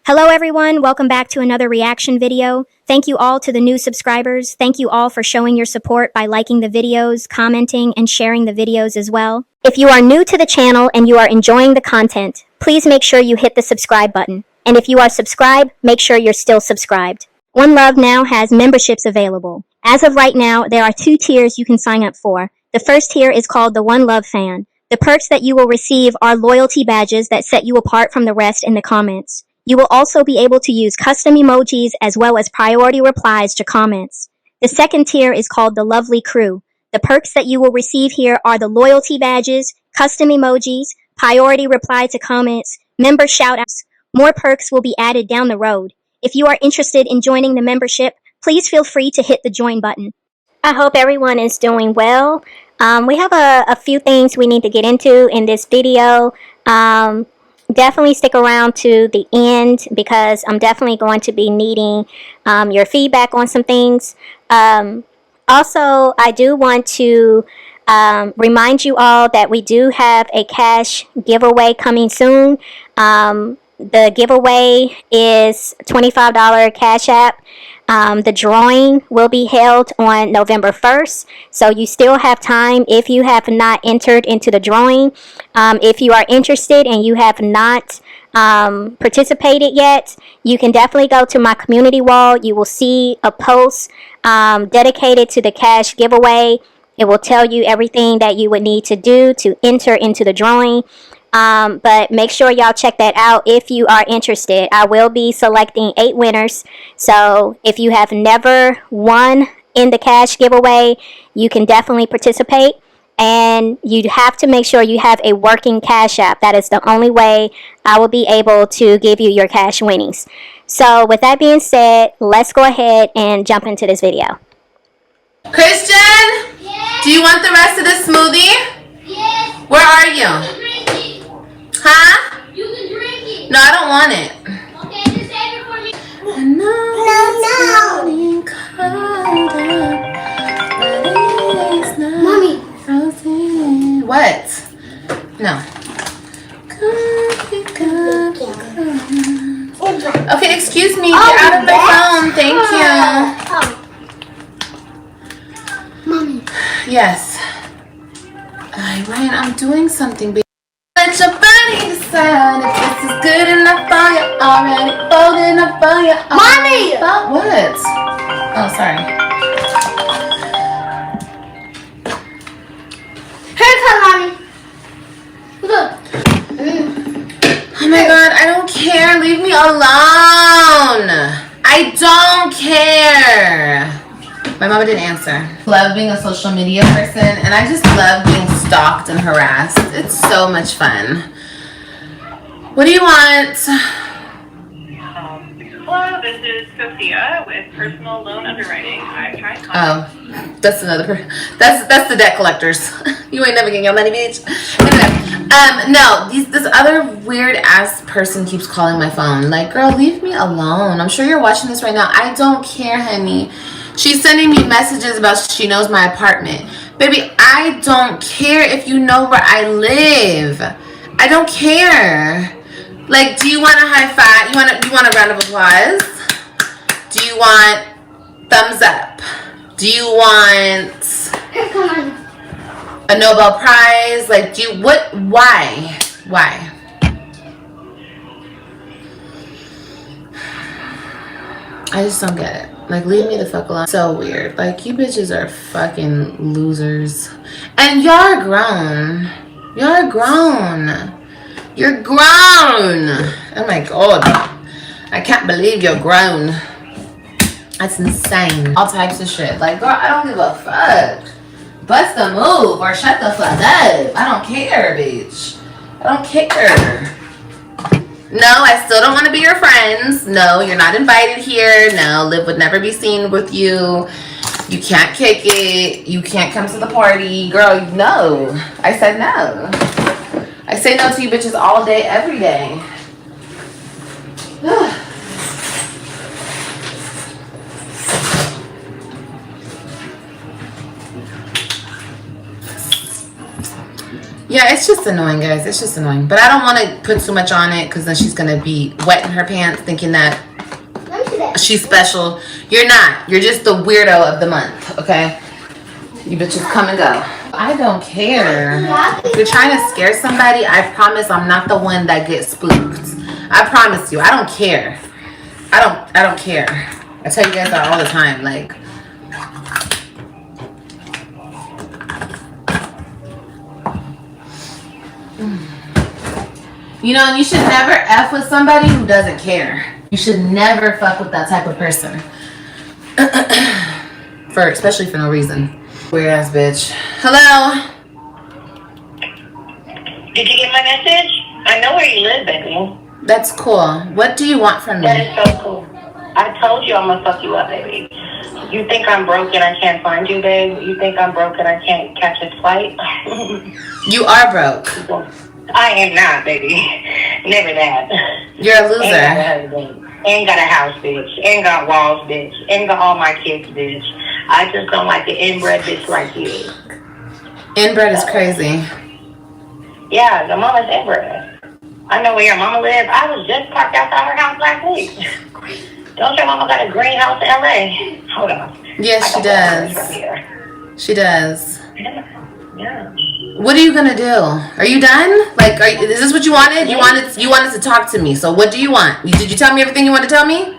Hello everyone, welcome back to another reaction video. Thank you all to the new subscribers. Thank you all for showing your support by liking the videos, commenting, and sharing the videos as well. If you are new to the channel and you are enjoying the content, please make sure you hit the subscribe button. And if you are subscribed, make sure you're still subscribed. OneLove now has memberships available. As of right now, there are 2 tiers you can sign up for. The first tier is called the OneLove Fan. The perks that you will receive are loyalty badges that set you apart from the rest in the comments. You will also be able to use custom emojis as well as priority replies to comments. The second tier is called the Lovely Crew. The perks that you will receive here are the loyalty badges, custom emojis, priority reply to comments, member shoutouts. More perks will be added down the road. If you are interested in joining the membership, please feel free to hit the join button. I hope everyone is doing well. We have a few things we need to get into in this video. Definitely stick around to the end because I'm definitely going to be needing your feedback on some things. Also, I do want to remind you all that we do have a cash giveaway coming soon. The giveaway is $25 Cash App. The drawing will be held on November 1st, so you still have time if you have not entered into the drawing. If you are interested and you have not participated yet, you can definitely go to my community wall. You will see a post dedicated to the cash giveaway. It will tell you everything that you would need to do to enter into the drawing. But make sure y'all check that out if you are interested. I will be selecting 8 winners. So if you have never won in the cash giveaway, you can definitely participate. And you have to make sure you have a working Cash App. That is the only way I will be able to give you your cash winnings. So with that being said, let's go ahead and jump into this video. Christian? Yes. Do you want the rest of the smoothie? Yes. Where are you? Huh? You can drink it. No, I don't want it. Okay, just save it for me. No. Mommy. What? No. Okay, excuse me. Get out of my phone. Thank you. Mommy. Yes. Ryan, I'm doing something. Let your body decide if this is good enough for you already. Bold enough for you. Mommy! What? Oh, sorry. Haircut, Mommy. Look. Oh my God, I don't care. Leave me alone. I don't care. My mama didn't answer. Love being a social media person, and I just love being stalked and harassed. It's so much fun. What do you want? Hello, this is Sophia with Personal Loan Underwriting. I tried calling. Oh, that's another. That's the debt collectors. You ain't never getting your money, bitch. Anyway, no, this other weird ass person keeps calling my phone. Like, girl, leave me alone. I'm sure you're watching this right now. I don't care, honey. She's sending me messages about she knows my apartment. Baby, I don't care if you know where I live. I don't care. Like, do you want a high five? You want a round of applause? Do you want thumbs up? Do you want a Nobel Prize? Like, why? Why? I just don't get it. Like, leave me the fuck alone. So weird. Like, you bitches are fucking losers. And y'all are grown. Y'all are grown. You're grown. Oh my God. I can't believe you're grown. That's insane. All types of shit. Like, girl, I don't give a fuck. Bust a move or shut the fuck up. I don't care, bitch. I don't care. No, I still don't want to be your friends. No, you're not invited here. No, Liv would never be seen with you. You can't kick it. You can't come to the party. Girl, no. I said no. I say no to you bitches all day, every day. Yeah, it's just annoying, guys. It's just annoying. But I don't want to put too much on it because then she's going to be wetting her pants thinking that she's special. You're not. You're just the weirdo of the month, okay? You bitches come and go. I don't care. If you're trying to scare somebody, I promise I'm not the one that gets spooked. I promise you. I don't care. I don't care. I tell you guys that all the time. Like, you know, you should never F with somebody who doesn't care. You should never fuck with that type of person. Especially for no reason. Weird ass bitch. Hello? Did you get my message? I know where you live, baby. That's cool. What do you want from me? That is so cool. I told you I'm gonna fuck you up, baby. You think I'm broke and I can't find you, babe? You think I'm broke and I can't catch a flight? You are broke. I am not, baby. Never that. You're a loser. Ain't got a husband. Ain't got a house, bitch. Ain't got walls, bitch. Ain't got all my kids, bitch. I just don't like the inbred bitch like you. Inbred is crazy. Yeah, the mama's inbred. I know where your mama lives. I was just parked outside her house last week. Don't your mama got a greenhouse in LA? Hold on. Yes, she does. She does. Yeah. What are you gonna do? Are you done? Like, is this what you wanted? You wanted to talk to me. So what do you want? Did you tell me everything you wanted to tell me?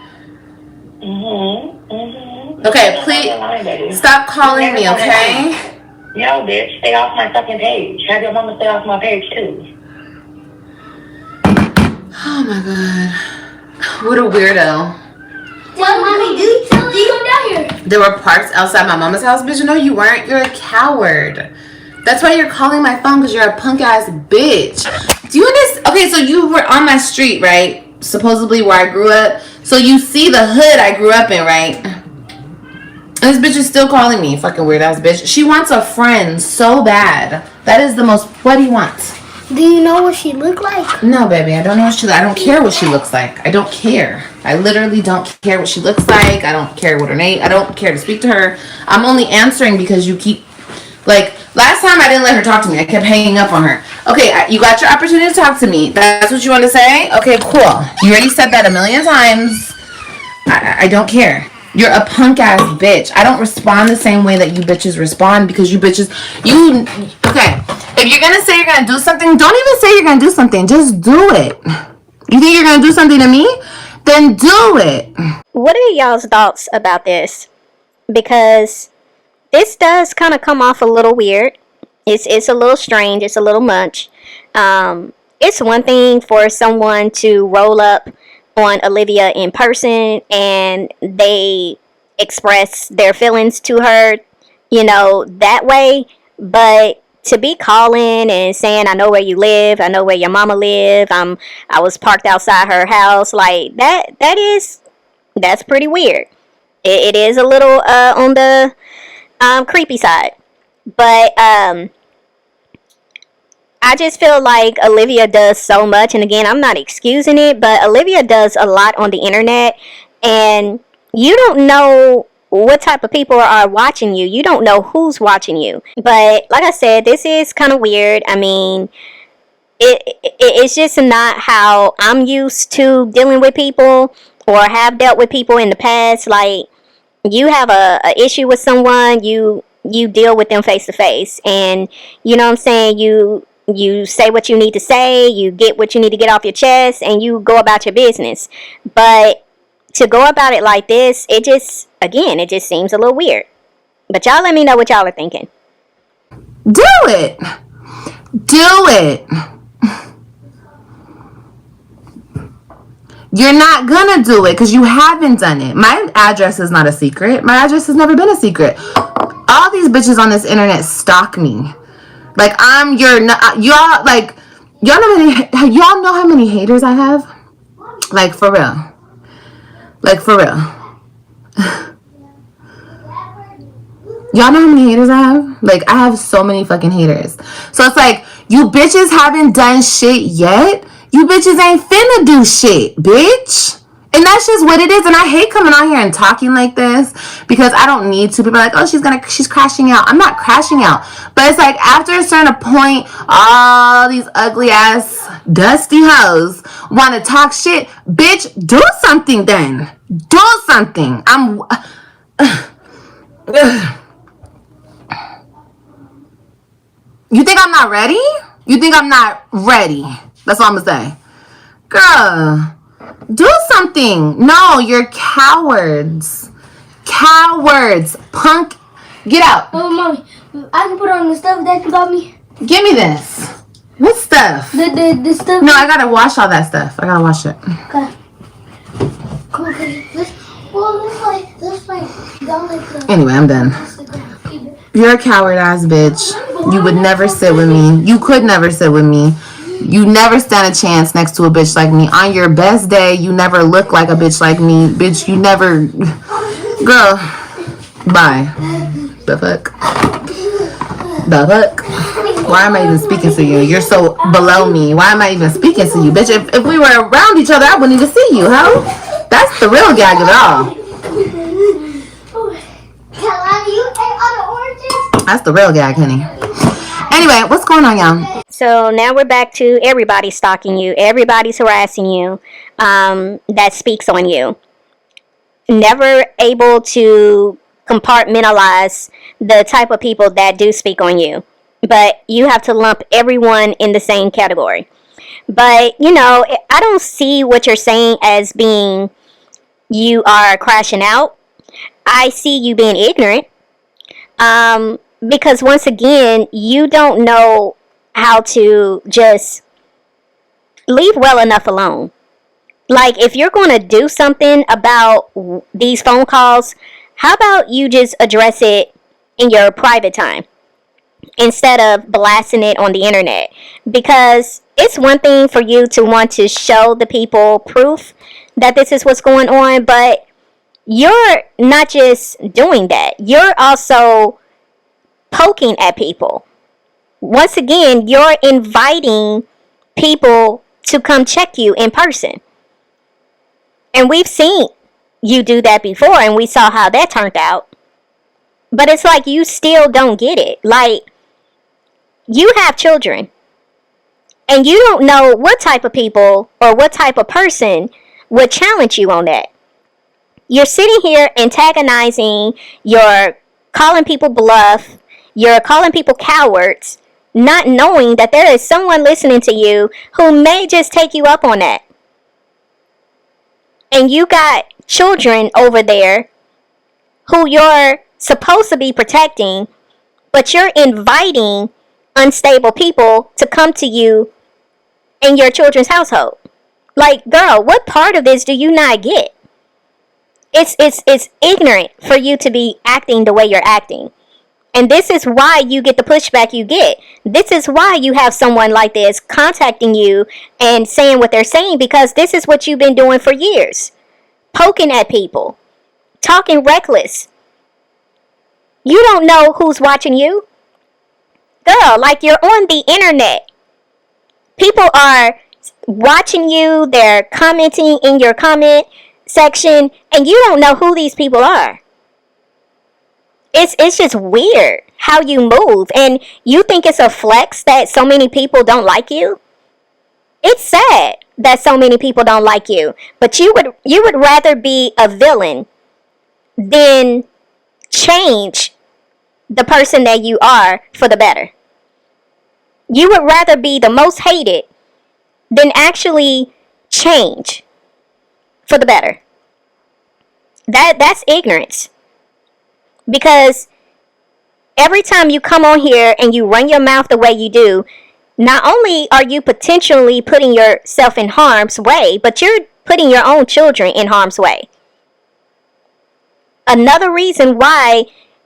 Okay, please stop calling me, okay? No, bitch, stay off my fucking page. Have your mama stay off my page too. Oh my god, what a weirdo. Tell mommy, dude, come down here. There were parks outside my mama's house, bitch. No, you weren't. You're a coward. That's why you're calling my phone, because you're a punk ass bitch. Do you understand? Okay, so you were on my street, right? Supposedly where I grew up. So you see the hood I grew up in, right? And this bitch is still calling me, fucking weird ass bitch. She wants a friend so bad. That is the most. What do you want? Do you know what she looked like? No, baby, I don't know what she. I don't care what she looks like. I don't care. I literally don't care what she looks like. I don't care what her name. I don't care to speak to her. I'm only answering because you keep, like, last time I didn't let her talk to me. I kept hanging up on her. Okay, you got your opportunity to talk to me. That's what you want to say? Okay, cool. You already said that a million times. I don't care. You're a punk ass bitch. I don't respond the same way that you bitches respond, because you bitches, okay. If you're gonna say you're gonna do something, don't even say you're gonna do something. Just do it. You think you're gonna do something to me? Then do it. What are y'all's thoughts about this? Because this does kind of come off a little weird. It's a little strange. It's a little much. It's one thing for someone to roll up on Olivia in person and they express their feelings to her, you know, that way. But to be calling and saying, I know where you live, I know where your mama live, I was parked outside her house, like that's pretty weird. It is a little on the creepy side. But I just feel like Olivia does so much, and again, I'm not excusing it, but Olivia does a lot on the internet, and you don't know what type of people are watching you. You don't know who's watching you. But like I said, this is kind of weird. I mean, it's just not how I'm used to dealing with people or have dealt with people in the past. Like, you have a issue with someone, you deal with them face to face, and you know what I'm saying, you say what you need to say, you get what you need to get off your chest, and you go about your business. But to go about it like this, it just seems a little weird. But y'all let me know what y'all are thinking. Do it. Do it. You're not gonna do it because you haven't done it. My address is not a secret. My address has never been a secret. All these bitches on this internet stalk me. Like, I'm your, y'all, like, y'all know how many haters I have? Like, for real. Like, for real. Y'all know how many haters I have? Like, I have so many fucking haters. So it's like, you bitches haven't done shit yet. You bitches ain't finna do shit, bitch. And that's just what it is. And I hate coming on here and talking like this because I don't need to. People are like, oh, she's crashing out. I'm not crashing out. But it's like after a certain point, all these ugly ass dusty hoes want to talk shit. Bitch, do something then. Do something. You think I'm not ready? You think I'm not ready? That's all I'm gonna say. Girl, do something. No, you're cowards. Cowards. Punk. Get out. Oh, mommy, I can put on the stuff that you got me. Give me this. What stuff? The stuff. No, I gotta wash all that stuff. I gotta wash it. Okay. Come on, let's like, down like the. Anyway, I'm done. You're a coward ass bitch. You would never sit with me. You could never sit with me. You never stand a chance next to a bitch like me. On your best day, you never look like a bitch like me. Bitch, you never... Girl, bye. The fuck? The fuck? Why am I even speaking to you? You're so below me. Why am I even speaking to you? Bitch, if we were around each other, I wouldn't even see you, ho. That's the real gag of it all. That's the real gag, honey. Anyway, what's going on, y'all? So now we're back to everybody stalking you, everybody's harassing you, that speaks on you. Never able to compartmentalize the type of people that do speak on you. But you have to lump everyone in the same category. But, you know, I don't see what you're saying as being you are crashing out. I see you being ignorant. Because once again, you don't know how to just leave well enough alone. Like, if you're going to do something about these phone calls, how about you just address it in your private time instead of blasting it on the internet? Because it's one thing for you to want to show the people proof that this is what's going on, but you're not just doing that. You're also poking at people. Once again, you're inviting people to come check you in person. And we've seen you do that before, and we saw how that turned out. But it's like you still don't get it. Like, you have children, and you don't know what type of people or what type of person would challenge you on that. You're sitting here antagonizing, you're calling people bluff, you're calling people cowards, not knowing that there is someone listening to you who may just take you up on that. And you got children over there who you're supposed to be protecting, but you're inviting unstable people to come to you in your children's household. Like, girl, what part of this do you not get? It's ignorant for you to be acting the way you're acting. And this is why you get the pushback you get. This is why you have someone like this contacting you and saying what they're saying, because this is what you've been doing for years. Poking at people. Talking reckless. You don't know who's watching you. Girl, like, you're on the internet. People are watching you. They're commenting in your comment section, and you don't know who these people are. It's just weird how you move, and you think it's a flex that so many people don't like you. It's sad that so many people don't like you, but you would rather be a villain than change the person that you are for the better. You would rather be the most hated than actually change for the better. That's ignorance. Because every time you come on here and you run your mouth the way you do, not only are you potentially putting yourself in harm's way, but you're putting your own children in harm's way. Another reason why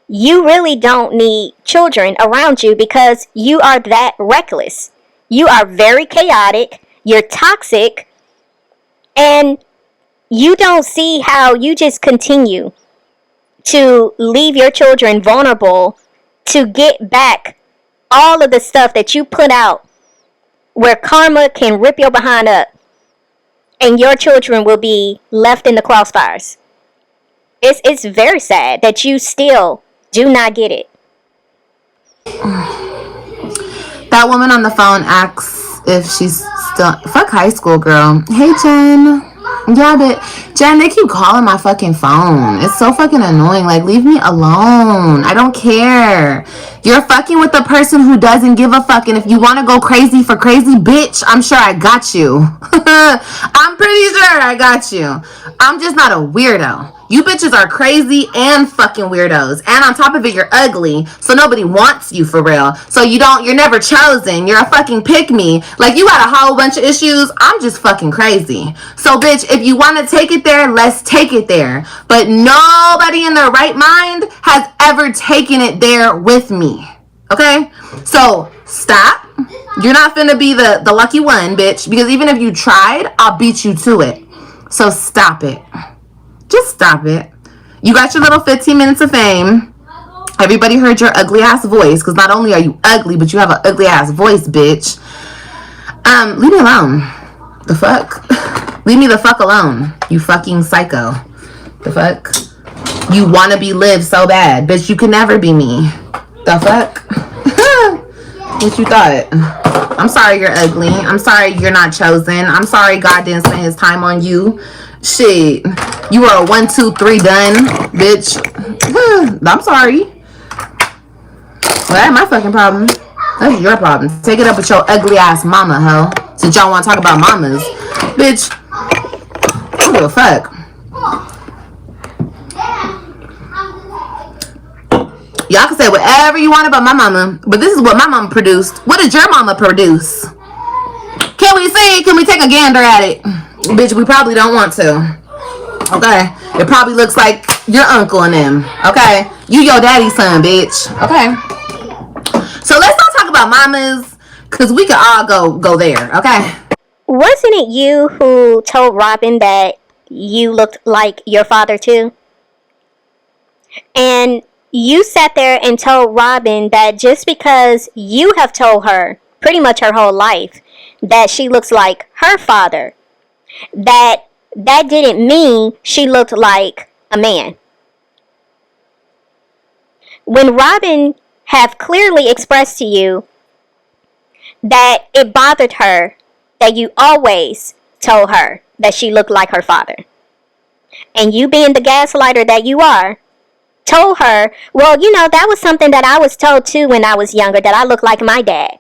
you really don't need children around you, because you are that reckless. You are very chaotic, you're toxic, and you don't see how you just continue to leave your children vulnerable to get back all of the stuff that you put out, where karma can rip your behind up. and your children will be left in the crossfires. It's very sad that you still do not get it. That woman on the phone asks if she's still... Fuck high school, girl. Hey, Jen. Yeah, Jen, they keep calling my fucking phone. It's so fucking annoying. Like, leave me alone. I don't care. You're fucking with the person who doesn't give a fuck. And if you want to go crazy for crazy, bitch, I'm sure I got you. I'm pretty sure I got you. I'm just not a weirdo. You bitches are crazy and fucking weirdos. And on top of it, you're ugly. So nobody wants you for real. So you're never chosen. You're a fucking pick-me. Like, you got a whole bunch of issues. I'm just fucking crazy. So, bitch, if you want to take it there, let's take it there. But nobody in their right mind has ever taken it there with me. Okay? So, stop. You're not finna be the lucky one, bitch. Because even if you tried, I'll beat you to it. So, stop it. Just stop it. You got your little 15 minutes of fame. Everybody heard your ugly ass voice. Because not only are you ugly, but you have an ugly ass voice, bitch. Leave me alone. The fuck? Leave me the fuck alone. You fucking psycho. The fuck? You wanna be Liv so bad. Bitch, you can never be me. The fuck? What you thought? I'm sorry you're ugly. I'm sorry you're not chosen. I'm sorry God didn't spend his time on you. Shit. You were a 1, 2, 3 done, bitch. I'm sorry. Well, that ain't my fucking problem. That's your problem. Take it up with your ugly ass mama, ho. Since y'all want to talk about mamas. Bitch. I don't give a fuck. Y'all can say whatever you want about my mama, but this is what my mama produced. What did your mama produce? Can we see? Can we take a gander at it? Bitch, we probably don't want to. Okay? It probably looks like your uncle and them. Okay? You your daddy's son, bitch. Okay? So let's not talk about mamas, because we could all go there. Okay? Wasn't it you who told Robyn that you looked like your father too? And you sat there and told Robyn that just because you have told her pretty much her whole life that she looks like her father, that didn't mean she looked like a man. When Robyn have clearly expressed to you that it bothered her that you always told her that she looked like her father, and you being the gaslighter that you are, told her, well, you know, that was something that I was told too when I was younger, that I look like my dad.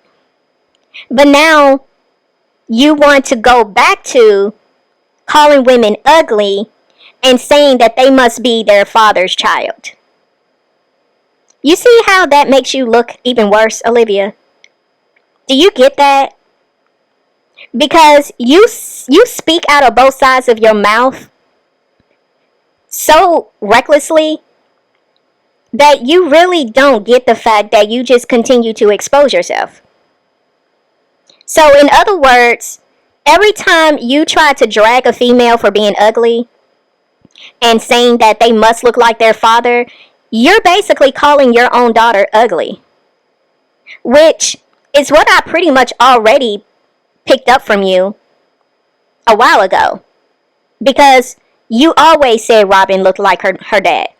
But now you want to go back to calling women ugly and saying that they must be their father's child. You see how that makes you look even worse, Olivia? Do you get that? Because you speak out of both sides of your mouth so recklessly that you really don't get the fact that you just continue to expose yourself. So in other words, every time you try to drag a female for being ugly and saying that they must look like their father, you're basically calling your own daughter ugly. Which is what I pretty much already picked up from you a while ago. Because you always said Robyn looked like her dad.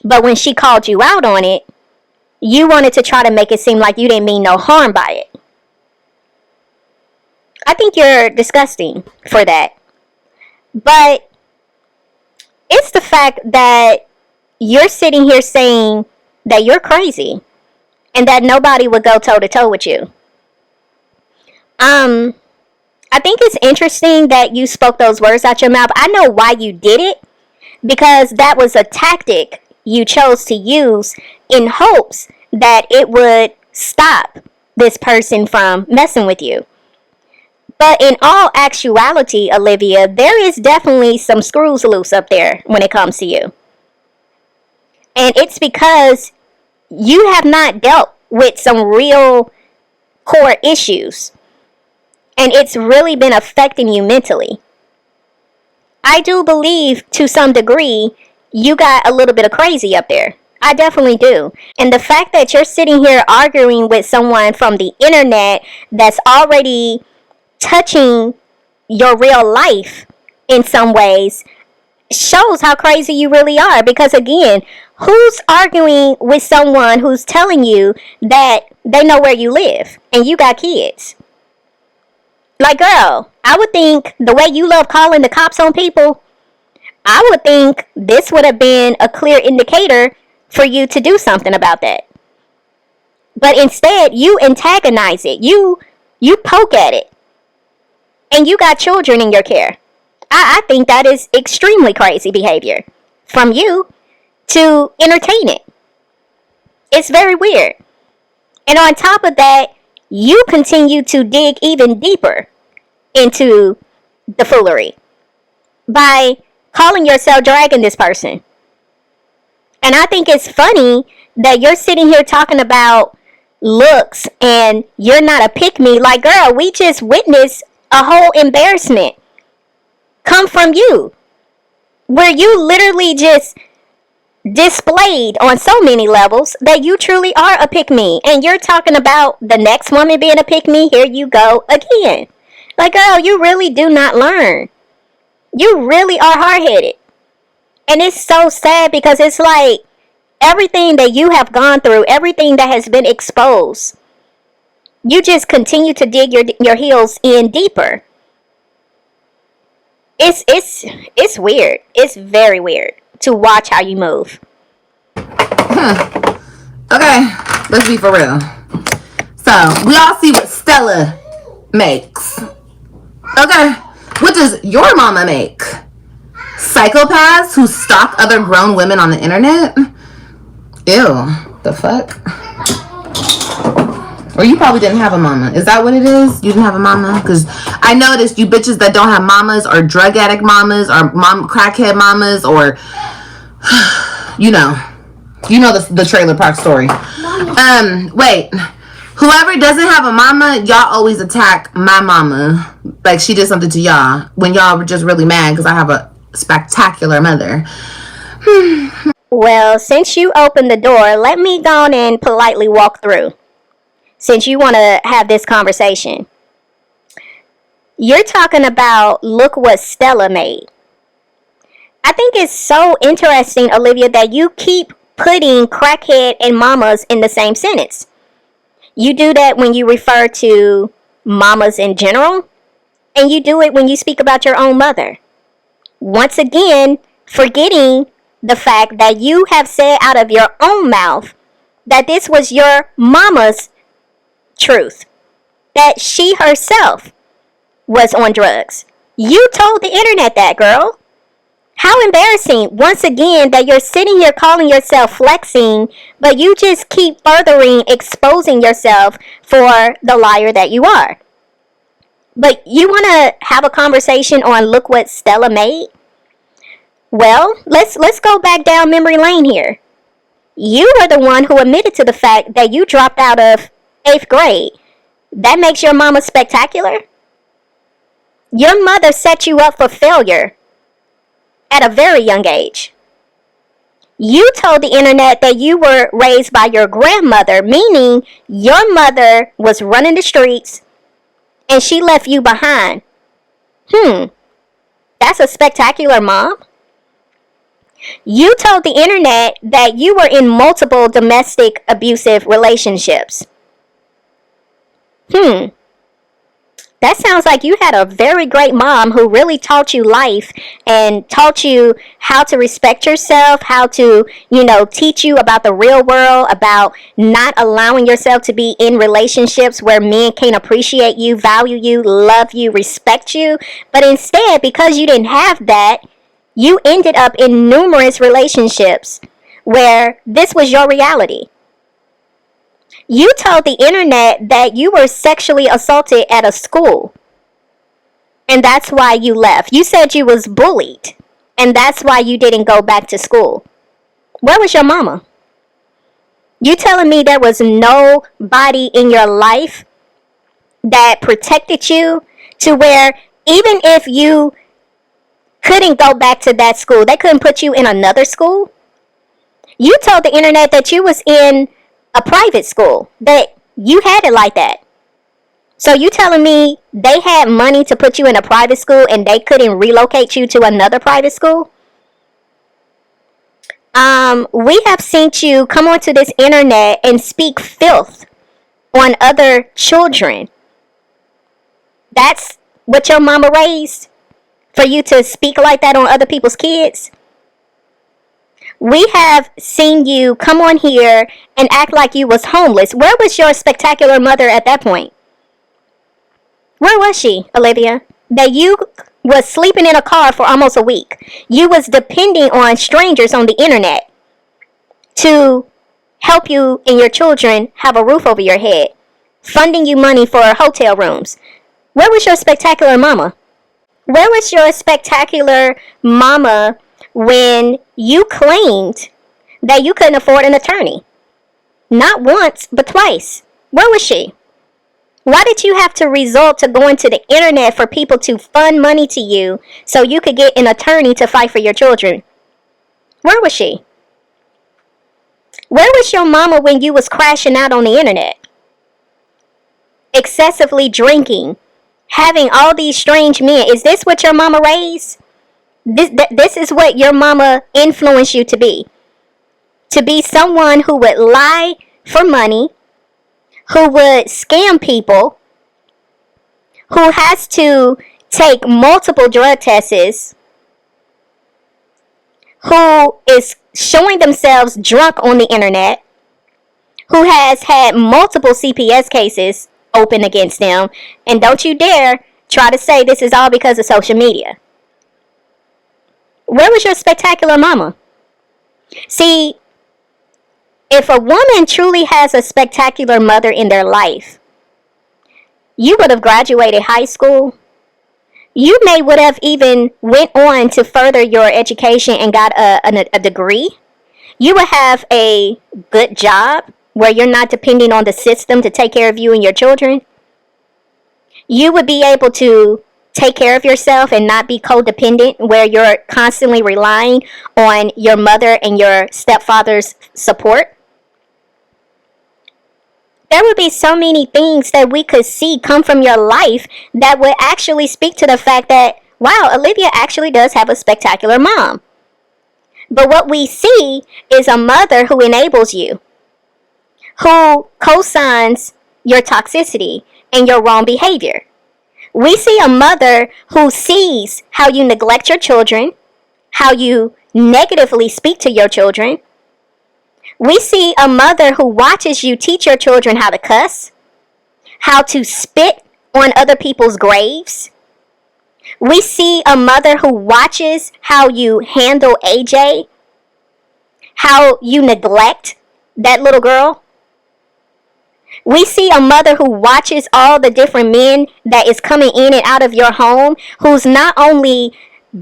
But when she called you out on it, you wanted to try to make it seem like you didn't mean no harm by it. I think you're disgusting for that. But it's the fact that you're sitting here saying that you're crazy and that nobody would go toe to toe with you. I think it's interesting that you spoke those words out your mouth. I know why you did it, because that was a tactic you chose to use in hopes that it would stop this person from messing with you. But in all actuality, Olivia, there is definitely some screws loose up there when it comes to you. And it's because you have not dealt with some real core issues. And it's really been affecting you mentally. I do believe, to some degree, you got a little bit of crazy up there. I definitely do. And the fact that you're sitting here arguing with someone from the internet that's already touching your real life in some ways shows how crazy you really are. Because again, who's arguing with someone who's telling you that they know where you live and you got kids? Like, girl, I would think the way you love calling the cops on people, I would think this would have been a clear indicator for you to do something about that. But instead, you antagonize it. You poke at it. And you got children in your care. I think that is extremely crazy behavior from you to entertain it. It's very weird. And on top of that, you continue to dig even deeper into the foolery by calling yourself dragging this person. And I think it's funny that you're sitting here talking about looks and you're not a pick-me. Like, girl, we just witnessed a whole embarrassment come from you, where you literally just displayed on so many levels that you truly are a pick-me. And you're talking about the next woman being a pick-me. Here you go again. Like, girl, you really do not learn. You really are hard-headed. And it's so sad because it's like everything that you have gone through, everything that has been exposed, you just continue to dig your heels in deeper. It's weird. It's very weird to watch how you move. Okay, let's be for real. So, we all see what Stella makes. Okay, what does your mama make? Psychopaths who stalk other grown women on the internet? Ew, the fuck? Or you probably didn't have a mama. Is that what it is? You didn't have a mama? Because I noticed you bitches that don't have mamas are drug addict mamas or crackhead mamas or, you know the trailer park story. Wait. Whoever doesn't have a mama, y'all always attack my mama like she did something to y'all when y'all were just really mad because I have a spectacular mother. Well, since you opened the door, let me go on and politely walk through. Since you want to have this conversation. You're talking about look what Stella made. I think it's so interesting, Olivia, that you keep putting crackhead and mamas in the same sentence. You do that when you refer to mamas in general, and you do it when you speak about your own mother. Once again, forgetting the fact that you have said out of your own mouth that this was your mama's truth, that she herself was on drugs. You told the internet that, girl. How embarrassing, once again, that you're sitting here calling yourself flexing, but you just keep furthering exposing yourself for the liar that you are. But you want to have a conversation on look what Stella made? Well, let's go back down memory lane here. You are the one who admitted to the fact that you dropped out of 8th grade. That makes your mama spectacular? Your mother set you up for failure at a very young age. You told the internet that you were raised by your grandmother, meaning your mother was running the streets and she left you behind. That's a spectacular mom. You told the internet that you were in multiple domestic abusive relationships. That sounds like you had a very great mom who really taught you life and taught you how to respect yourself, how to, teach you about the real world, about not allowing yourself to be in relationships where men can't appreciate you, value you, love you, respect you. But instead, because you didn't have that, you ended up in numerous relationships where this was your reality. You told the internet that you were sexually assaulted at a school. And that's why you left. You said you was bullied. And that's why you didn't go back to school. Where was your mama? You telling me there was nobody in your life that protected you to where even if you couldn't go back to that school, they couldn't put you in another school? You told the internet that you was in a private school, that you had it like that. So you telling me they had money to put you in a private school and they couldn't relocate you to another private school? We have seen you come onto this internet and speak filth on other children. That's what your mama raised? For you to speak like that on other people's kids? We have seen you come on here and act like you was homeless. Where was your spectacular mother at that point? Where was she, Olivia? That you was sleeping in a car for almost a week. You was depending on strangers on the internet to help you and your children have a roof over your head, funding you money for hotel rooms. Where was your spectacular mama? Where was your spectacular mama when you claimed that you couldn't afford an attorney? Not once, but twice. Where was she? Why did you have to resort to going to the internet for people to fund money to you so you could get an attorney to fight for your children? Where was she? Where was your mama when you was crashing out on the internet? Excessively drinking, having all these strange men. Is this what your mama raised? This is what your mama influenced you to be. To be someone who would lie for money, who would scam people, who has to take multiple drug tests, who is showing themselves drunk on the internet, who has had multiple CPS cases open against them, and don't you dare try to say this is all because of social media. Where was your spectacular mama? See, if a woman truly has a spectacular mother in their life, you would have graduated high school. You would have even went on to further your education and got a degree. You would have a good job where you're not depending on the system to take care of you and your children. You would be able to take care of yourself and not be codependent where you're constantly relying on your mother and your stepfather's support. There would be so many things that we could see come from your life that would actually speak to the fact that, wow, Olivia actually does have a spectacular mom. But what we see is a mother who enables you, who co-signs your toxicity and your wrong behavior. We see a mother who sees how you neglect your children, how you negatively speak to your children. We see a mother who watches you teach your children how to cuss, how to spit on other people's graves. We see a mother who watches how you handle AJ, how you neglect that little girl. We see a mother who watches all the different men that is coming in and out of your home, who's not only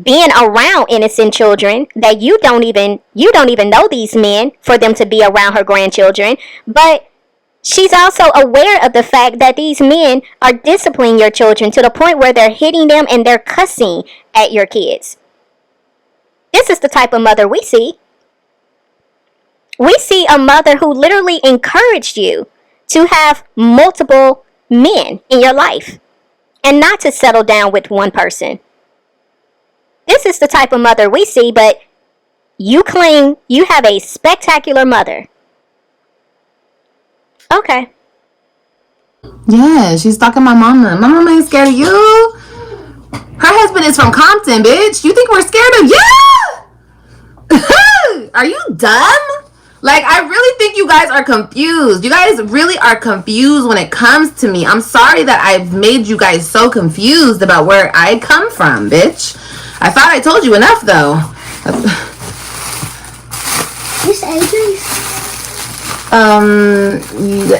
being around innocent children that you don't even know these men for them to be around her grandchildren, but she's also aware of the fact that these men are disciplining your children to the point where they're hitting them and they're cussing at your kids. This is the type of mother we see. We see a mother who literally encouraged you to have multiple men in your life and not to settle down with one person. This is the type of mother we see, but you claim you have a spectacular mother. Okay. Yeah, she's stalking my mama. My mama ain't scared of you. Her husband is from Compton, bitch. You think we're scared of you? Are you dumb? Like, I really think you guys are confused. You guys really are confused when it comes to me. I'm sorry that I've made you guys so confused about where I come from, bitch. I thought I told you enough, though. This AJ's?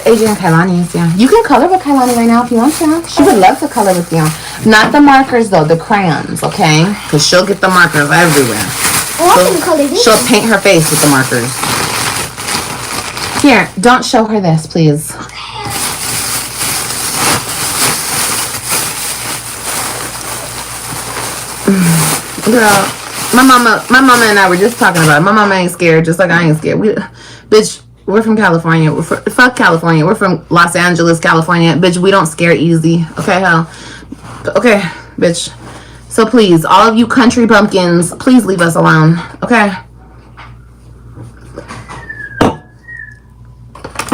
Adrian Kailani's, yeah. You can color with Kailani right now if you want to. She would love to color with you. Not the markers, though. The crayons, okay? Because she'll get the markers everywhere. Oh, I can color this. She'll paint her face with the markers. Here, don't show her this, please. Girl, my mama and I were just talking about it. My mama ain't scared, just like I ain't scared. Bitch, We're from California. Fuck California. We're from Los Angeles, California. Bitch, we don't scare easy. Okay, hell. Okay, bitch. So please, all of you country bumpkins, please leave us alone. Okay?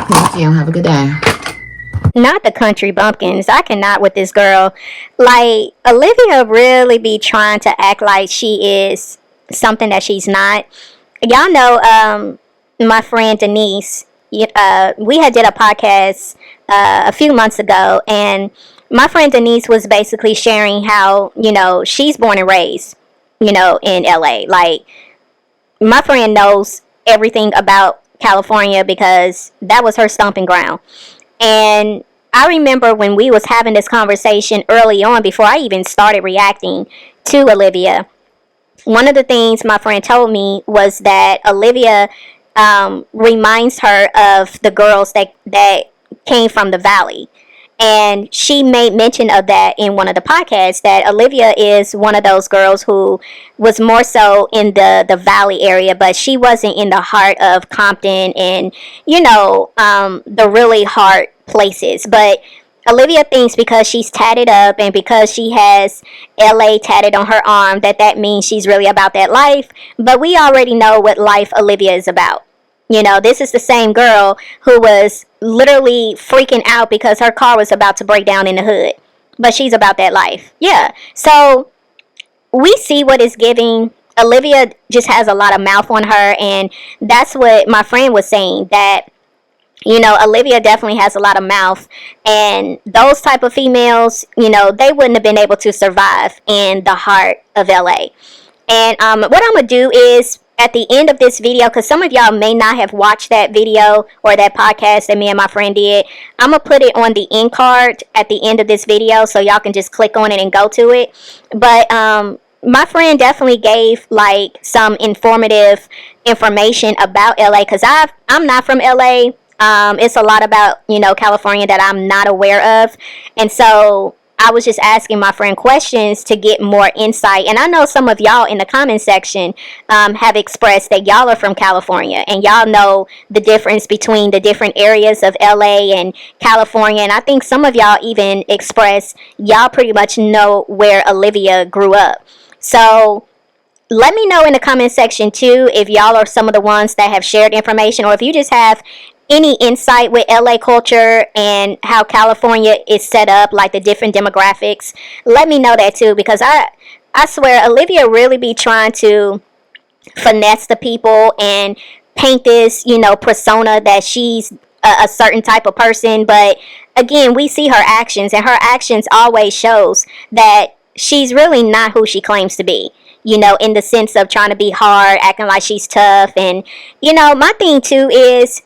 Thank you. Have a good day. Not the country bumpkins. I cannot with this girl. Like, Olivia really be trying to act like she is something that she's not. Y'all know my friend Denise. We had did a podcast a few months ago, and my friend Denise was basically sharing how, you know, she's born and raised, you know, in LA. Like, my friend knows everything about California because that was her stomping ground. And I remember when we was having this conversation early on, before I even started reacting to Olivia, one of the things my friend told me was that Olivia reminds her of the girls that came from the valley. And she made mention of that in one of the podcasts, that Olivia is one of those girls who was more so in the valley area, but she wasn't in the heart of Compton and, you know, the really hard places. But Olivia thinks because she's tatted up and because she has LA tatted on her arm, that means she's really about that life. But we already know what life Olivia is about. You know, this is the same girl who was literally freaking out because her car was about to break down in the hood. But she's about that life. Yeah. So we see what it's giving. Olivia just has a lot of mouth on her. And that's what my friend was saying, that, you know, Olivia definitely has a lot of mouth. And those type of females, you know, they wouldn't have been able to survive in the heart of LA. And what I'm going to do is, at the end of this video, because some of y'all may not have watched that video or that podcast that me and my friend did, I'm going to put it on the end card at the end of this video so y'all can just click on it and go to it. But my friend definitely gave like some informative information about LA, because I'm not from LA. It's a lot about, you know, California that I'm not aware of. And so I was just asking my friend questions to get more insight. And I know some of y'all in the comment section have expressed that y'all are from California and y'all know the difference between the different areas of LA and California. And I think some of y'all even expressed y'all pretty much know where Olivia grew up. So let me know in the comment section too if y'all are some of the ones that have shared information, or if you just have any insight with LA culture and how California is set up, like the different demographics. Let me know that too, because I swear Olivia really be trying to finesse the people and paint this, you know, persona that she's a certain type of person. But again, we see her actions, and her actions always shows that she's really not who she claims to be. You know, in the sense of trying to be hard, acting like she's tough. And, you know, my thing too is,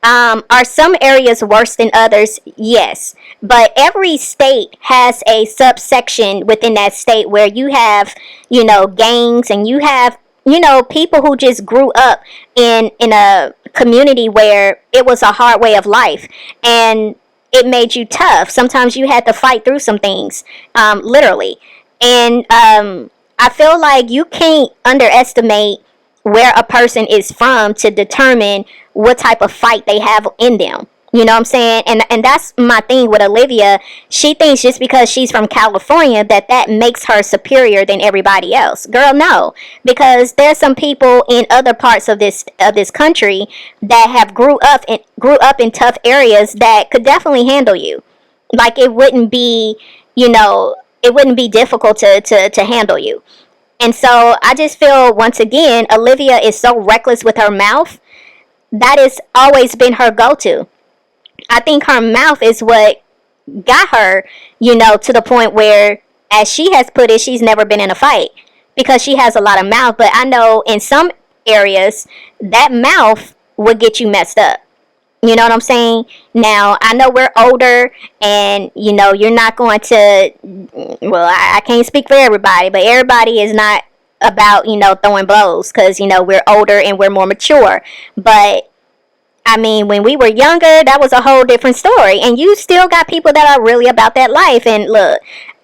are some areas worse than others? Yes. But every state has a subsection within that state where you have, you know, gangs, and you have, you know, people who just grew up in a community where it was a hard way of life and it made you tough. Sometimes you had to fight through some things, literally. And I feel like you can't underestimate where a person is from to determine what type of fight they have in them. You know what I'm saying? And that's my thing with Olivia. She thinks just because she's from California that makes her superior than everybody else. Girl, no. Because there's some people in other parts of this country that have grew up in tough areas that could definitely handle you. Like, it wouldn't be, you know, it wouldn't be difficult to handle you. And so I just feel, once again, Olivia is so reckless with her mouth. That has always been her go-to. I think her mouth is what got her, you know, to the point where, as she has put it, she's never been in a fight because she has a lot of mouth. But I know in some areas that mouth would get you messed up. You know what I'm saying? Now, I know we're older and, you know, you're not going to, well, I can't speak for everybody, but everybody is not about, you know, throwing blows because, you know, we're older and we're more mature. But, I mean, when we were younger, that was a whole different story. And you still got people that are really about that life. And look,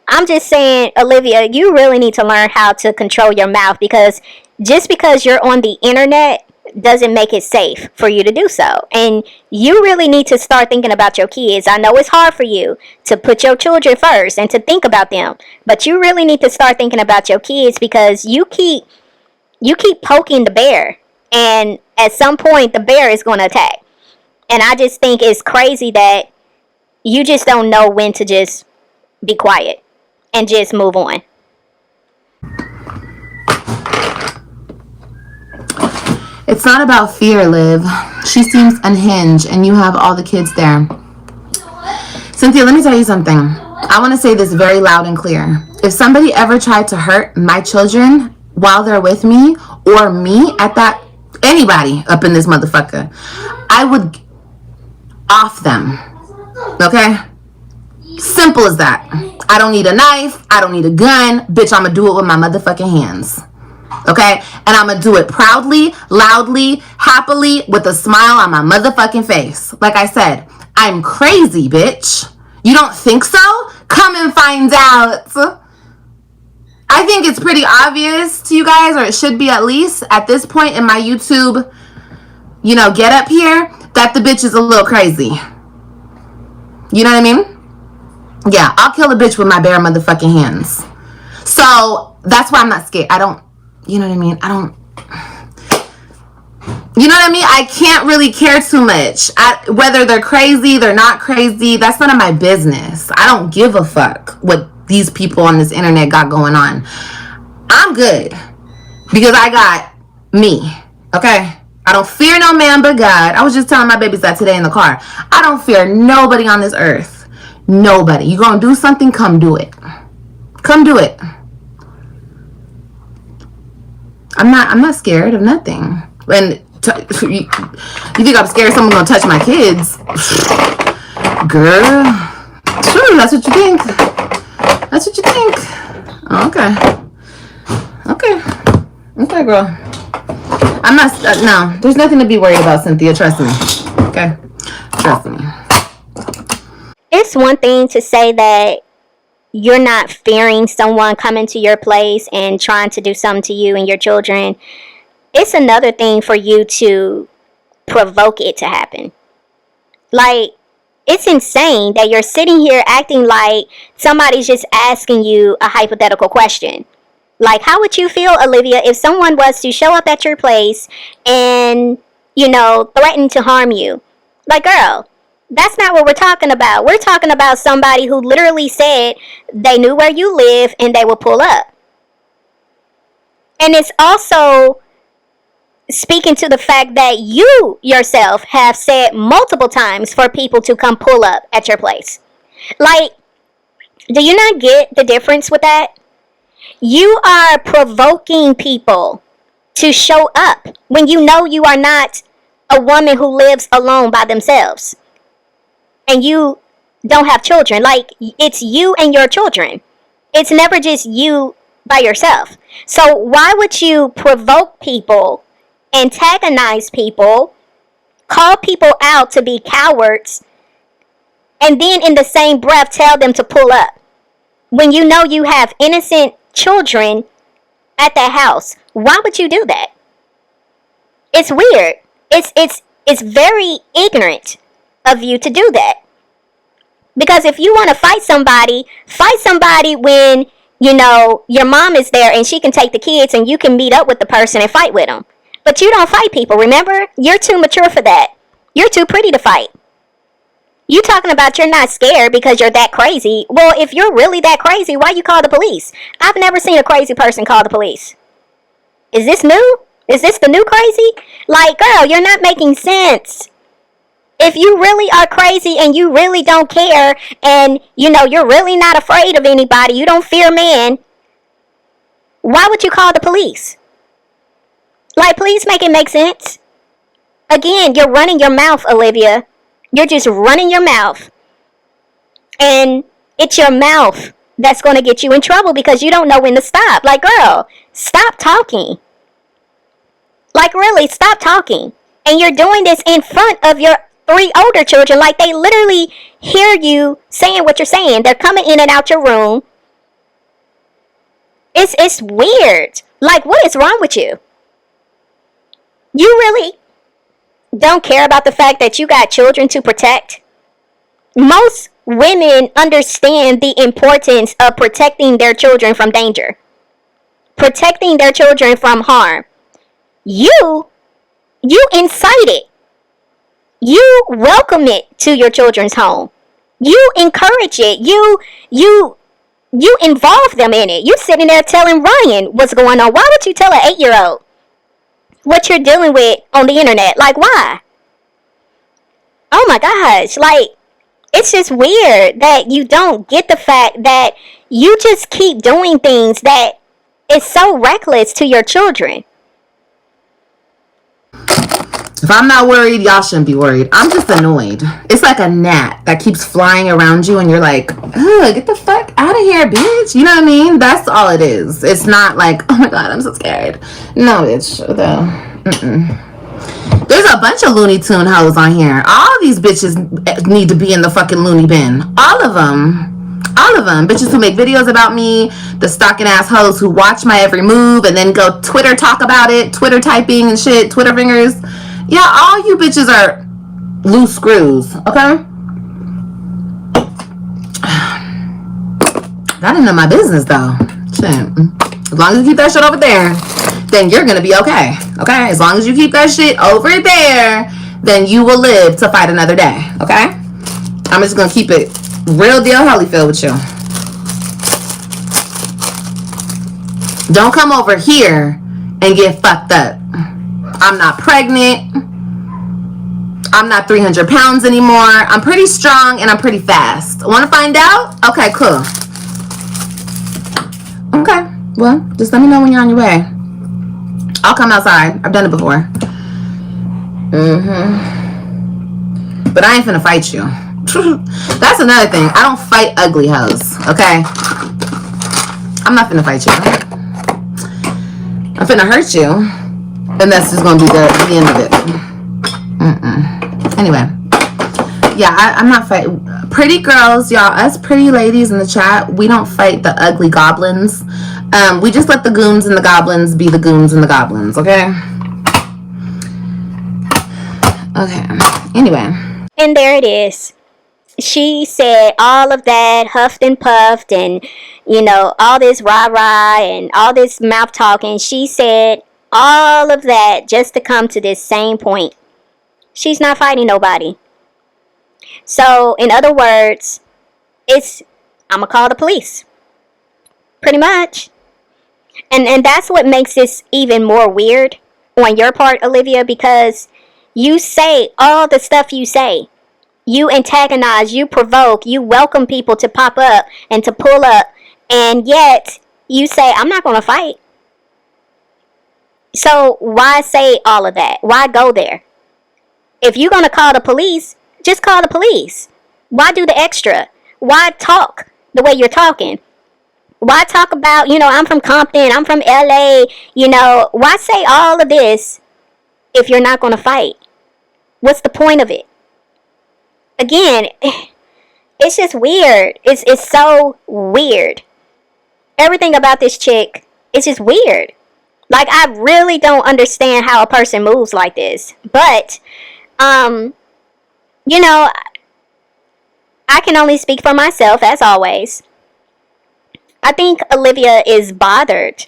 I'm just saying, Olivia, you really need to learn how to control your mouth, because just because you're on the internet doesn't make it safe for you to do so. And you really need to start thinking about your kids. I know it's hard for you to put your children first and to think about them, but you really need to start thinking about your kids, because you keep poking the bear, and at some point the bear is going to attack. And I just think it's crazy that you just don't know when to just be quiet and just move on. It's not about fear, Liv. She seems unhinged, and you have all the kids there. Cynthia, let me tell you something. I want to say this very loud and clear. If somebody ever tried to hurt my children while they're with me, or me at that, anybody up in this motherfucker, I would off them. Okay? Simple as that. I don't need a knife. I don't need a gun. Bitch, I'm gonna do it with my motherfucking hands. Okay? And I'm gonna do it proudly, loudly, happily, with a smile on my motherfucking face. Like I said, I'm crazy, bitch. You don't think so? Come and find out. I think it's pretty obvious to you guys, or it should be at least at this point in my YouTube, get up here, that the bitch is a little crazy. You know what I mean? Yeah, I'll kill a bitch with my bare motherfucking hands. So that's why I'm not scared. I don't, you know what I mean? I can't really care too much. Whether they're crazy, they're not crazy, that's none of my business. I don't give a fuck what these people on this internet got going on. I'm good because I got me, okay? I don't fear no man but God. I was just telling my babies that today in the car. I don't fear nobody on this earth. Nobody. You gonna do something? Come do it. Come do it. I'm not scared of nothing. And you think I'm scared someone's gonna touch my kids? Girl, sure, that's what you think. That's what you think. Okay, girl. I'm not, no, there's nothing to be worried about, Cynthia. Trust me. Okay? Trust me. It's one thing to say that you're not fearing someone coming to your place and trying to do something to you and your children. It's another thing for you to provoke it to happen. Like, it's insane that you're sitting here acting like somebody's just asking you a hypothetical question. Like, how would you feel, Olivia, if someone was to show up at your place and, threaten to harm you? Like, girl, that's not what we're talking about. We're talking about somebody who literally said they knew where you live and they will pull up. And it's also speaking to the fact that you yourself have said multiple times for people to come pull up at your place. Like, do you not get the difference with that? You are provoking people to show up when you know you are not a woman who lives alone by themselves. And you don't have children. Like, it's you and your children. It's never just you by yourself. So why would you provoke people, antagonize people, call people out to be cowards, and then in the same breath tell them to pull up when you know you have innocent children at that house? Why would you do that? It's weird. It's very ignorant of you to do that. Because if you want to fight somebody when, your mom is there and she can take the kids and you can meet up with the person and fight with them. But you don't fight people, remember? You're too mature for that. You're too pretty to fight. You talking about you're not scared because you're that crazy. Well, if you're really that crazy, why you call the police? I've never seen a crazy person call the police. Is this new? Is this the new crazy? Like, girl, you're not making sense. If you really are crazy and you really don't care and, you're really not afraid of anybody, you don't fear man, why would you call the police? Like, please make it make sense. Again, you're running your mouth, Olivia. You're just running your mouth. And it's your mouth that's going to get you in trouble because you don't know when to stop. Like, girl, stop talking. Like, really, stop talking. And you're doing this in front of your 3 older children. Like, they literally hear you saying what you're saying. They're coming in and out your room. It's weird. Like, what is wrong with you? You really don't care about the fact that you got children to protect? Most women understand the importance of protecting their children from danger, protecting their children from harm. You incite it. You welcome it to your children's home. You encourage it. You involve them in it. You sitting there telling Ryan what's going on. Why would you tell an 8-year-old what you're dealing with on the internet? Like, why? Oh my gosh. Like, it's just weird that you don't get the fact that you just keep doing things that is so reckless to your children. If I'm not worried, y'all shouldn't be worried. I'm just annoyed. It's like a gnat that keeps flying around you and you're like, ugh, get the fuck out of here, bitch. You know what I mean? That's all it is. It's not like, oh my God, I'm so scared. No, bitch. There's a bunch of Looney Tune hoes on here. All these bitches need to be in the fucking loony bin. All of them. All of them. Bitches who make videos about me. The stalking ass hoes who watch my every move and then go Twitter talk about it. Twitter typing and shit. Twitter fingers. Yeah, all you bitches are loose screws, okay? That ain't none of my business, though. Shit. As long as you keep that shit over there, then you're gonna be okay, okay? As long as you keep that shit over there, then you will live to fight another day, okay? I'm just gonna keep it real deal Holyfield with you. Don't come over here and get fucked up. I'm not pregnant. I'm not 300 pounds anymore. I'm pretty strong and I'm pretty fast. Want to find out? Okay, cool. Okay, well, just let me know when you're on your way. I'll come outside. I've done it before. But I ain't finna fight you. That's another thing. I don't fight ugly hoes, okay? I'm not finna fight you. I'm finna hurt you. And that's just gonna be the end of it. Anyway, yeah, I'm not fighting. Pretty girls, y'all, us pretty ladies in the chat, we don't fight the ugly goblins. We just let the goons and the goblins be the goons and the goblins, okay? Okay, anyway. And there it is. She said all of that, huffed and puffed, and, you know, all this rah-rah and all this mouth talking. She said all of that just to come to this same point. She's not fighting nobody. So, in other words, I'm gonna call the police. Pretty much. And that's what makes this even more weird on your part, Olivia, because you say all the stuff you say. You antagonize, you provoke, you welcome people to pop up and to pull up, and yet you say, I'm not gonna fight. So why say all of that? Why go there? If you're going to call the police, just call the police. Why do the extra? Why talk the way you're talking? Why talk about, you know, I'm from Compton, I'm from LA, you know, why say all of this if you're not going to fight? What's the point of it? Again, it's just weird. It's so weird. Everything about this chick is just weird. Like, I really don't understand how a person moves like this. But, you know, I can only speak for myself, as always. I think Olivia is bothered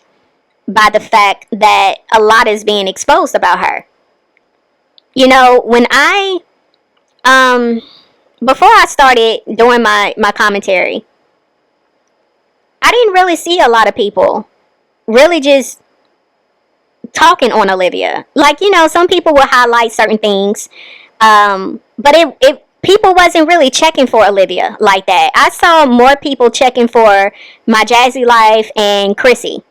by the fact that a lot is being exposed about her. You know, when before I started doing my commentary, I didn't really see a lot of people really just talking on Olivia. Like, you know, some people will highlight certain things, but people wasn't really checking for Olivia like that. I saw more people checking for My Jazzy Life and Chrissy.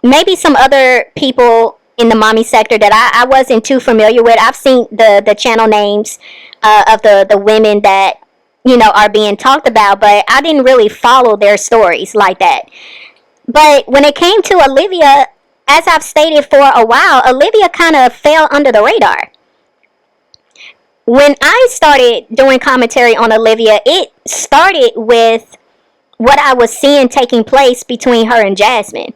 Maybe some other people in the mommy sector that I wasn't too familiar with. I've seen the channel names of the women that, you know, are being talked about, but I didn't really follow their stories like that. But when it came to Olivia, as I've stated for a while, Olivia kind of fell under the radar. When I started doing commentary on Olivia, it started with what I was seeing taking place between her and Jasmine.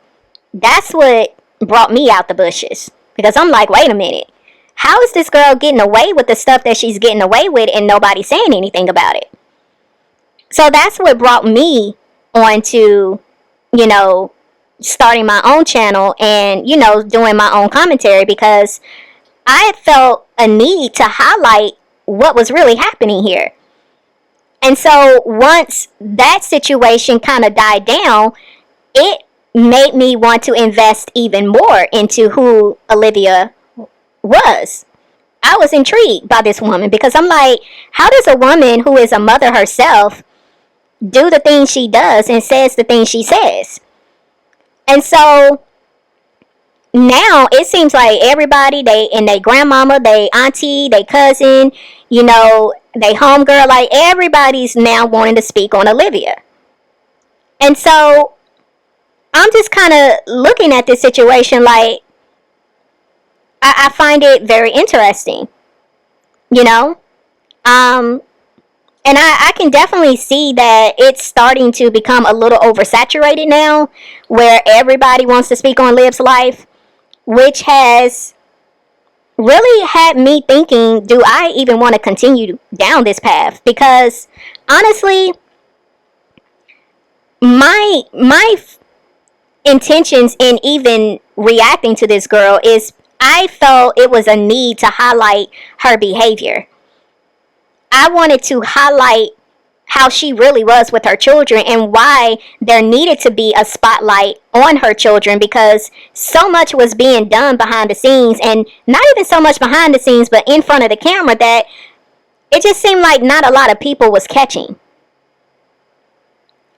That's what brought me out the bushes. Because I'm like, wait a minute. How is this girl getting away with the stuff that she's getting away with and nobody saying anything about it? So that's what brought me on to, you know, starting my own channel and, you know, doing my own commentary, because I had felt a need to highlight what was really happening here. And so once that situation kind of died down, it made me want to invest even more into who Olivia was. I was intrigued by this woman because I'm like, how does a woman who is a mother herself do the things she does and says the things she says? And so now it seems like everybody, they grandmama, they auntie, they cousin, you know, they homegirl, like everybody's now wanting to speak on Olivia. And so I'm just kind of looking at this situation like, I find it very interesting, you know? And I can definitely see that it's starting to become a little oversaturated now, where everybody wants to speak on Liv's life, which has really had me thinking, do I even want to continue down this path? Because honestly, my intentions in even reacting to this girl is I felt it was a need to highlight her behavior. I wanted to highlight how she really was with her children and why there needed to be a spotlight on her children, because so much was being done behind the scenes, and not even so much behind the scenes but in front of the camera, that it just seemed like not a lot of people was catching.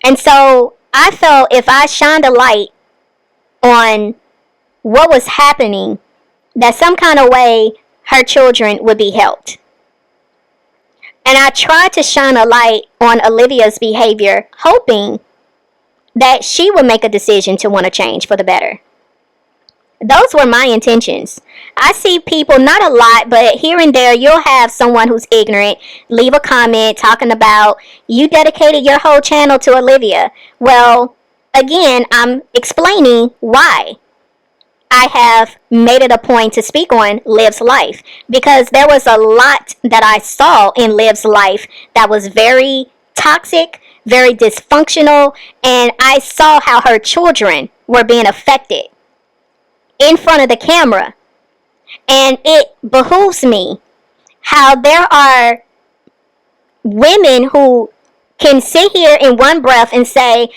And so I felt if I shined a light on what was happening, that some kind of way her children would be helped. And I tried to shine a light on Olivia's behavior, hoping that she would make a decision to want to change for the better. Those were my intentions. I see people, not a lot, but here and there, you'll have someone who's ignorant leave a comment talking about, you dedicated your whole channel to Olivia. Well, again, I'm explaining why I have made it a point to speak on Liv's life, because there was a lot that I saw in Liv's life that was very toxic, very dysfunctional, and I saw how her children were being affected in front of the camera. And it behooves me how there are women who can sit here in one breath and say,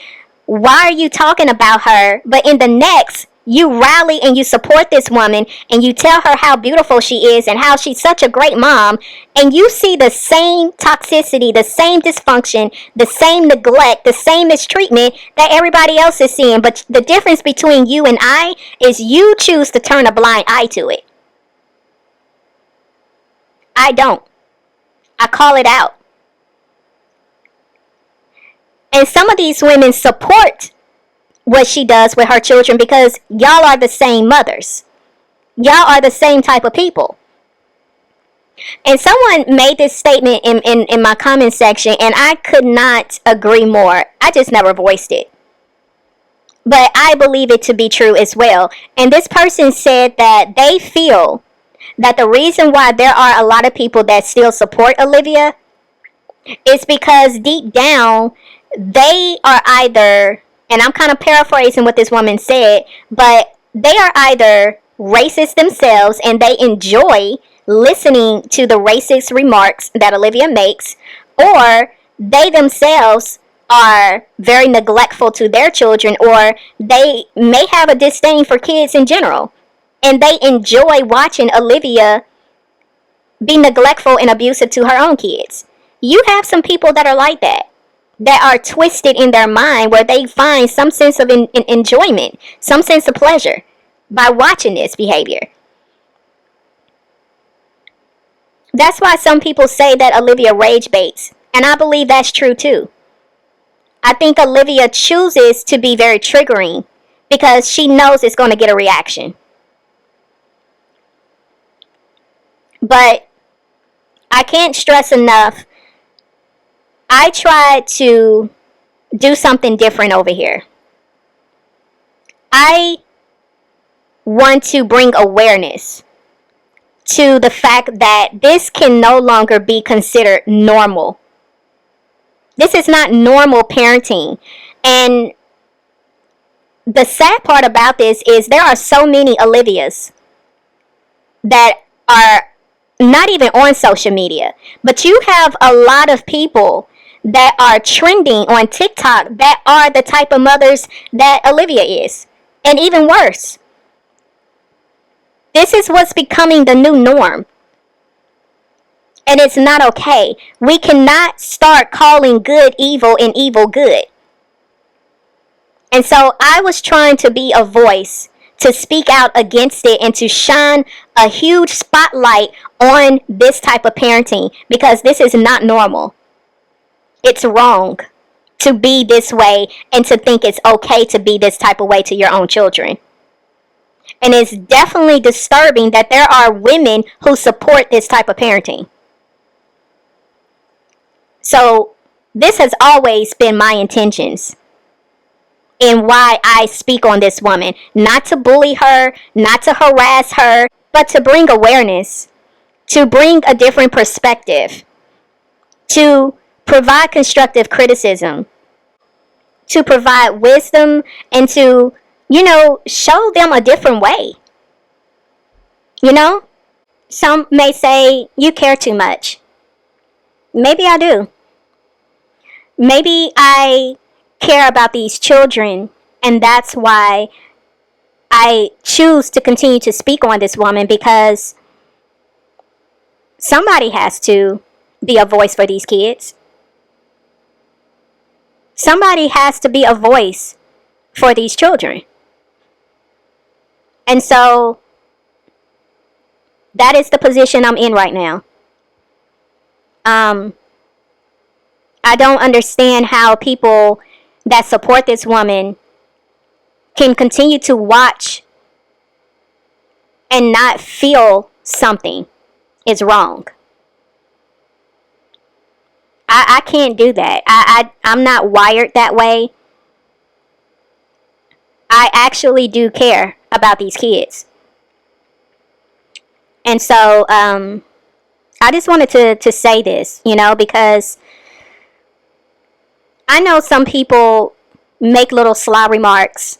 why are you talking about her? But in the next, you rally and you support this woman and you tell her how beautiful she is and how she's such a great mom, and you see the same toxicity, the same dysfunction, the same neglect, the same mistreatment that everybody else is seeing. But the difference between you and I is you choose to turn a blind eye to it. I don't. I call it out. And some of these women support what she does with her children because y'all are the same mothers. Y'all are the same type of people. And someone made this statement in my comment section, and I could not agree more. I just never voiced it. But I believe it to be true as well. And this person said that they feel that the reason why there are a lot of people that still support Olivia is because deep down, they are either, and I'm kind of paraphrasing what this woman said, but they are either racist themselves and they enjoy listening to the racist remarks that Olivia makes, or they themselves are very neglectful to their children, or they may have a disdain for kids in general, and they enjoy watching Olivia be neglectful and abusive to her own kids. You have some people that are like that are twisted in their mind, where they find some sense of enjoyment, some sense of pleasure by watching this behavior. That's why some people say that Olivia rage baits, and I believe that's true too. I think Olivia chooses to be very triggering because she knows it's going to get a reaction. But I can't stress enough, I tried to do something different over here. I want to bring awareness to the fact that this can no longer be considered normal. This is not normal parenting. And the sad part about this is there are so many Olivias that are not even on social media. But you have a lot of people that are trending on TikTok that are the type of mothers that Olivia is. And even worse. This is what's becoming the new norm. And it's not okay. We cannot start calling good evil and evil good. And so I was trying to be a voice to speak out against it and to shine a huge spotlight on this type of parenting, because this is not normal. It's wrong to be this way and to think it's okay to be this type of way to your own children. And it's definitely disturbing that there are women who support this type of parenting. So this has always been my intentions in why I speak on this woman. Not to bully her, not to harass her, but to bring awareness, to bring a different perspective, to provide constructive criticism, to provide wisdom, and to, show them a different way. Some may say, you care too much. Maybe I do. Maybe I care about these children, and that's why I choose to continue to speak on this woman, because somebody has to be a voice for these kids. Somebody has to be a voice for these children. And so that is the position I'm in right now. I don't understand how people that support this woman can continue to watch and not feel something is wrong. I can't do that. I'm not wired that way. I actually do care about these kids. And so I just wanted to say this, because I know some people make little sly remarks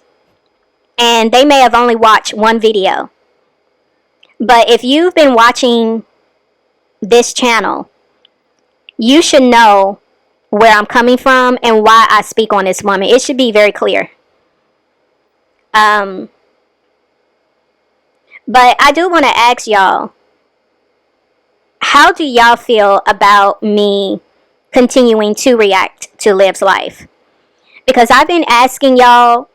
and they may have only watched one video. But if you've been watching this channel, you should know where I'm coming from and why I speak on this woman. It should be very clear. But I do want to ask y'all, how do y'all feel about me continuing to react to Liv's life? Because I've been asking y'all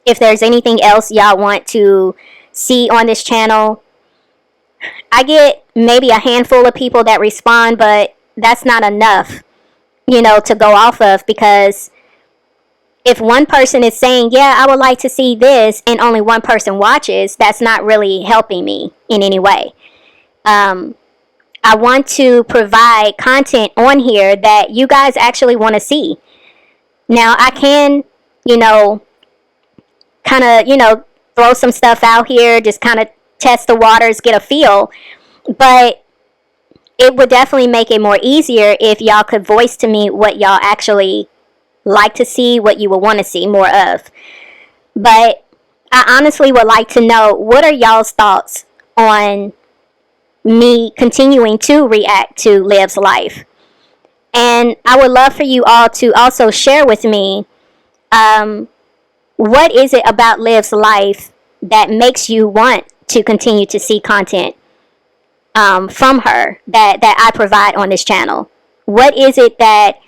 if there's anything else y'all want to see on this channel. I get maybe a handful of people that respond, but that's not enough, to go off of, because if one person is saying, yeah, I would like to see this, and only one person watches, that's not really helping me in any way. I want to provide content on here that you guys actually want to see. Now, I can, kind of, throw some stuff out here, just kind of test the waters, get a feel. But it would definitely make it more easier if y'all could voice to me what y'all actually like to see, what you would want to see more of. But I honestly would like to know, what are y'all's thoughts on me continuing to react to Liv's life? And I would love for you all to also share with me, what is it about Liv's life that makes you want to continue to see content from her that I provide on this channel? What is it that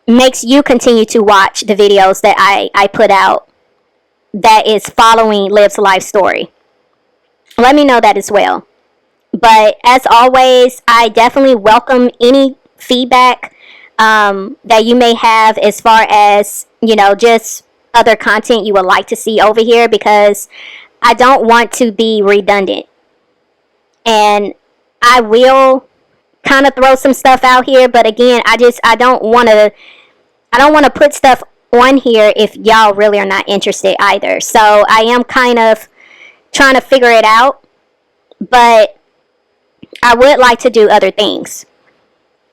makes you continue to watch the videos that I put out that is following Liv's life story? Let me know that as well. But as always, I definitely welcome any feedback that you may have as far as, just other content you would like to see over here, because I don't want to be redundant. And I will kind of throw some stuff out here, but again, I don't want to put stuff on here if y'all really are not interested either. So I am kind of trying to figure it out, but I would like to do other things.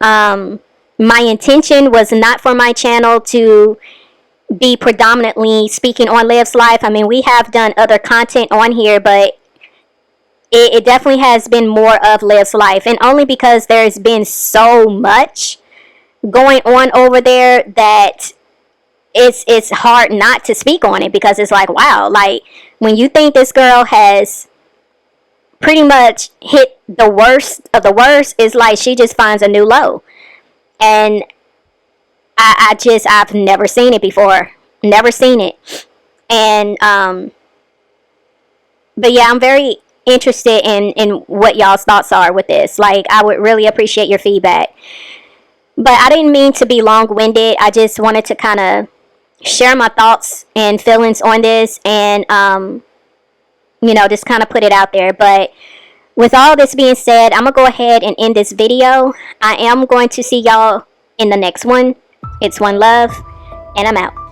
My intention was not for my channel to be predominantly speaking on Liv's life. I mean, we have done other content on here, but it definitely has been more of Liv's life, and only because there's been so much going on over there that it's hard not to speak on it, because it's like, wow, like when you think this girl has pretty much hit the worst of the worst, it's like she just finds a new low. And I've never seen it before. Never seen it. And, but yeah, I'm very interested in what y'all's thoughts are with this. Like, I would really appreciate your feedback. But I didn't mean to be long-winded. I just wanted to kind of share my thoughts and feelings on this, and, you know, just kind of put it out there. But with all this being said, I'm going to go ahead and end this video. I am going to see y'all in the next one. It's OneLove, and I'm out.